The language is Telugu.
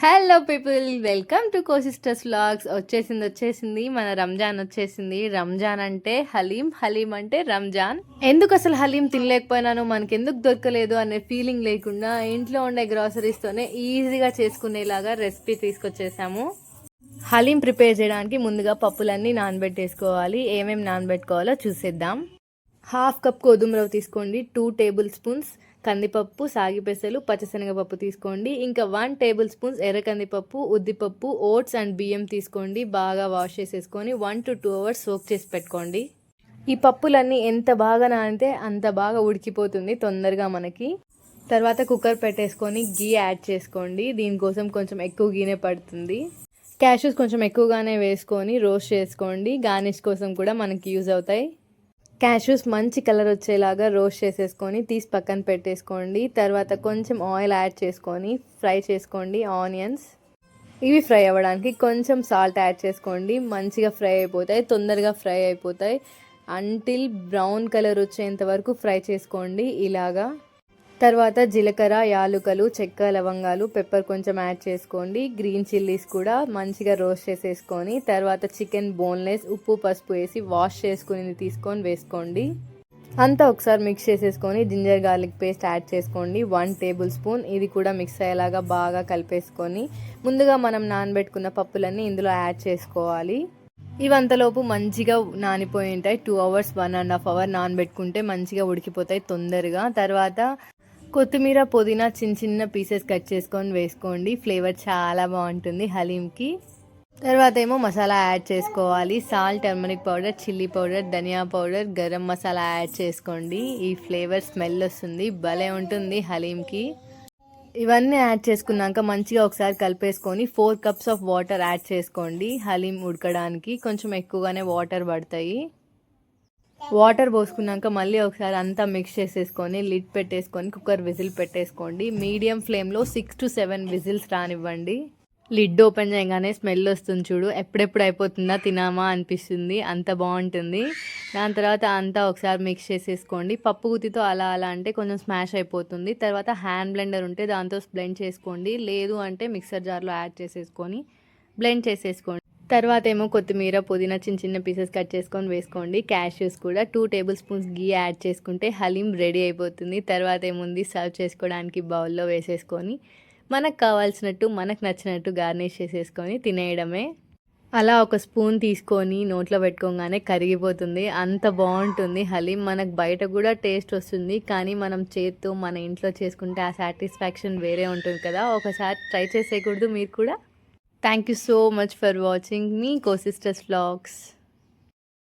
Hello people, welcome to cosisters vlogs. వచ్చేసింది మన రంజాన్ వచ్చేసింది. రంజాన్ అంటే హలీం, హలీం అంటే రంజాన్. ఎందుకు అసలు హలీం తినలేకపోయినాను, మనకి ఎందుకు దొరకలేదు అనే ఫీలింగ్ లేకుండా ఇంట్లో ఉండే గ్రాసరీస్తోనే ఈజీగా చేసుకునేలాగా రెసిపీ తీసుకొచ్చేసాము. హలీం ప్రిపేర్ చేయడానికి ముందుగా పప్పులన్నీ నానబెట్టేసుకోవాలి. ఏమేమి నానబెట్టుకోవాలో చూసేద్దాం. 1/2 కప్ గోధుమ రవ్వ తీసుకోండి. 2 టేబుల్ స్పూన్స్ కందిపప్పు, సాగిపెసలు, పచ్చిశనగపప్పు తీసుకోండి. ఇంకా 1 టేబుల్ స్పూన్స్ ఎర్ర కందిపప్పు, ఉద్దిపప్పు, ఓట్స్ అండ్ బియ్యం తీసుకోండి. బాగా వాష్ చేసేసుకొని 1 to 2 hours సోక్ చేసి పెట్టుకోండి. ఈ పప్పులన్నీ ఎంత బాగా నానితే అంత బాగా ఉడికిపోతుంది తొందరగా మనకి. తర్వాత కుక్కర్ పెట్టేసుకొని గీ యాడ్ చేసుకోండి. దీనికోసం కొంచెం ఎక్కువ గీనే పడుతుంది. క్యాష్యూస్ కొంచెం ఎక్కువగానే వేసుకొని రోస్ట్ చేసుకోండి. గార్నిష్ కోసం కూడా మనకి యూజ్ అవుతాయి. క్యాష్యూస్ మంచి కలర్ వచ్చేలాగా రోస్ట్ చేసేసుకొని తీసి పక్కన పెట్టేసుకోండి. తర్వాత కొంచెం ఆయిల్ యాడ్ చేసుకొని ఫ్రై చేసుకోండి ఆనియన్స్. ఇవి ఫ్రై అవ్వడానికి కొంచెం సాల్ట్ యాడ్ చేసుకోండి. మంచిగా ఫ్రై అయిపోతాయి, తొందరగా ఫ్రై అయిపోతాయి. అంటిల్ బ్రౌన్ కలర్ వచ్చేంత వరకు ఫ్రై చేసుకోండి ఇలాగా. తర్వాత జీలకర్ర, యాలుకలు, చెక్క, లవంగాలు, పెప్పర్ కొంచెం యాడ్ చేసుకోండి. గ్రీన్ చిల్లీస్ కూడా మంచిగా రోస్ట్ చేసేసుకొని తర్వాత చికెన్ బోన్లెస్ ఉప్పు పసుపు వేసి వాష్ చేసుకుని తీసుకొని వేసుకోండి. అంతా ఒకసారి మిక్స్ చేసేసుకొని జింజర్ గార్లిక్ పేస్ట్ యాడ్ చేసుకోండి 1 టేబుల్ స్పూన్. ఇది కూడా మిక్స్ అయ్యేలాగా బాగా కలిపేసుకొని ముందుగా మనం నానబెట్టుకున్న పప్పులన్నీ ఇందులో యాడ్ చేసుకోవాలి. ఇవంతలోపు మంచిగా నానిపోయి ఉంటాయి. 2 hours 1.5 hour నానబెట్టుకుంటే మంచిగా ఉడికిపోతాయి తొందరగా. తర్వాత కొత్తిమీర, పుదీనా చిన్న పీసెస్ కట్ చేసుకొని వేసుకోండి. ఫ్లేవర్ చాలా బాగుంటుంది హలీంకి. తర్వాత ఏమో మసాలా యాడ్ చేసుకోవాలి. Salt, turmeric powder, chilli powder, ధనియా పౌడర్, గరం మసాలా యాడ్ చేసుకోండి. ఈ ఫ్లేవర్ స్మెల్ వస్తుంది, భలే ఉంటుంది హలీంకి. ఇవన్నీ యాడ్ చేసుకున్నాక మంచిగా ఒకసారి కలిపేసుకొని 4 cups ఆఫ్ వాటర్ యాడ్ చేసుకోండి. హలీం ఉడకడానికి కొంచెం ఎక్కువగానే వాటర్ పడతాయి. వాటర్ పోసుకున్నాక మళ్ళీ ఒకసారి అంతా మిక్స్ చేసేసుకొని లిడ్ పెట్టేసుకొని కుక్కర్ విజిల్ పెట్టేసుకోండి. మీడియం ఫ్లేమ్లో 6 to 7 విజిల్స్ రానివ్వండి. లిడ్ ఓపెన్ చేయగానే స్మెల్ వస్తుంది చూడు, ఎప్పుడెప్పుడు అయిపోతుందా తినామా అనిపిస్తుంది, అంత బాగుంటుంది. దాని తర్వాత అంతా ఒకసారి మిక్స్ చేసేసుకోండి. పప్పు గుత్తితో అలా అంటే కొంచెం స్మాష్ అయిపోతుంది. తర్వాత హ్యాండ్ బ్లెండర్ ఉంటే దాంతో బ్లెండ్ చేసుకోండి, లేదు అంటే మిక్సర్ జార్లో యాడ్ చేసేసుకొని బ్లెండ్ చేసేసుకోండి. తర్వాత ఏమో కొత్తిమీర, పుదీనా చిన్న పీసెస్ కట్ చేసుకొని వేసుకోండి. క్యాష్యూస్ కూడా 2 టేబుల్ స్పూన్స్ గీ యాడ్ చేసుకుంటే హలీం రెడీ అయిపోతుంది. తర్వాత ఏముంది, సర్వ్ చేసుకోవడానికి బౌల్లో వేసేసుకొని మనకు కావాల్సినట్టు మనకు నచ్చినట్టు గార్నిష్ చేసేసుకొని తినేయడమే. అలా ఒక స్పూన్ తీసుకొని నోట్లో పెట్టుకోగానే కరిగిపోతుంది, అంత బాగుంటుంది హలీం. మనకు బయట కూడా టేస్ట్ వస్తుంది, కానీ మనం చేత్తో మన ఇంట్లో చేసుకుంటే ఆ సాటిస్ఫాక్షన్ వేరే ఉంటుంది కదా. ఒకసారి ట్రై చేసేయకూడదు మీరు కూడా? Thank you so much for watching me, Co Sisters Vlogs.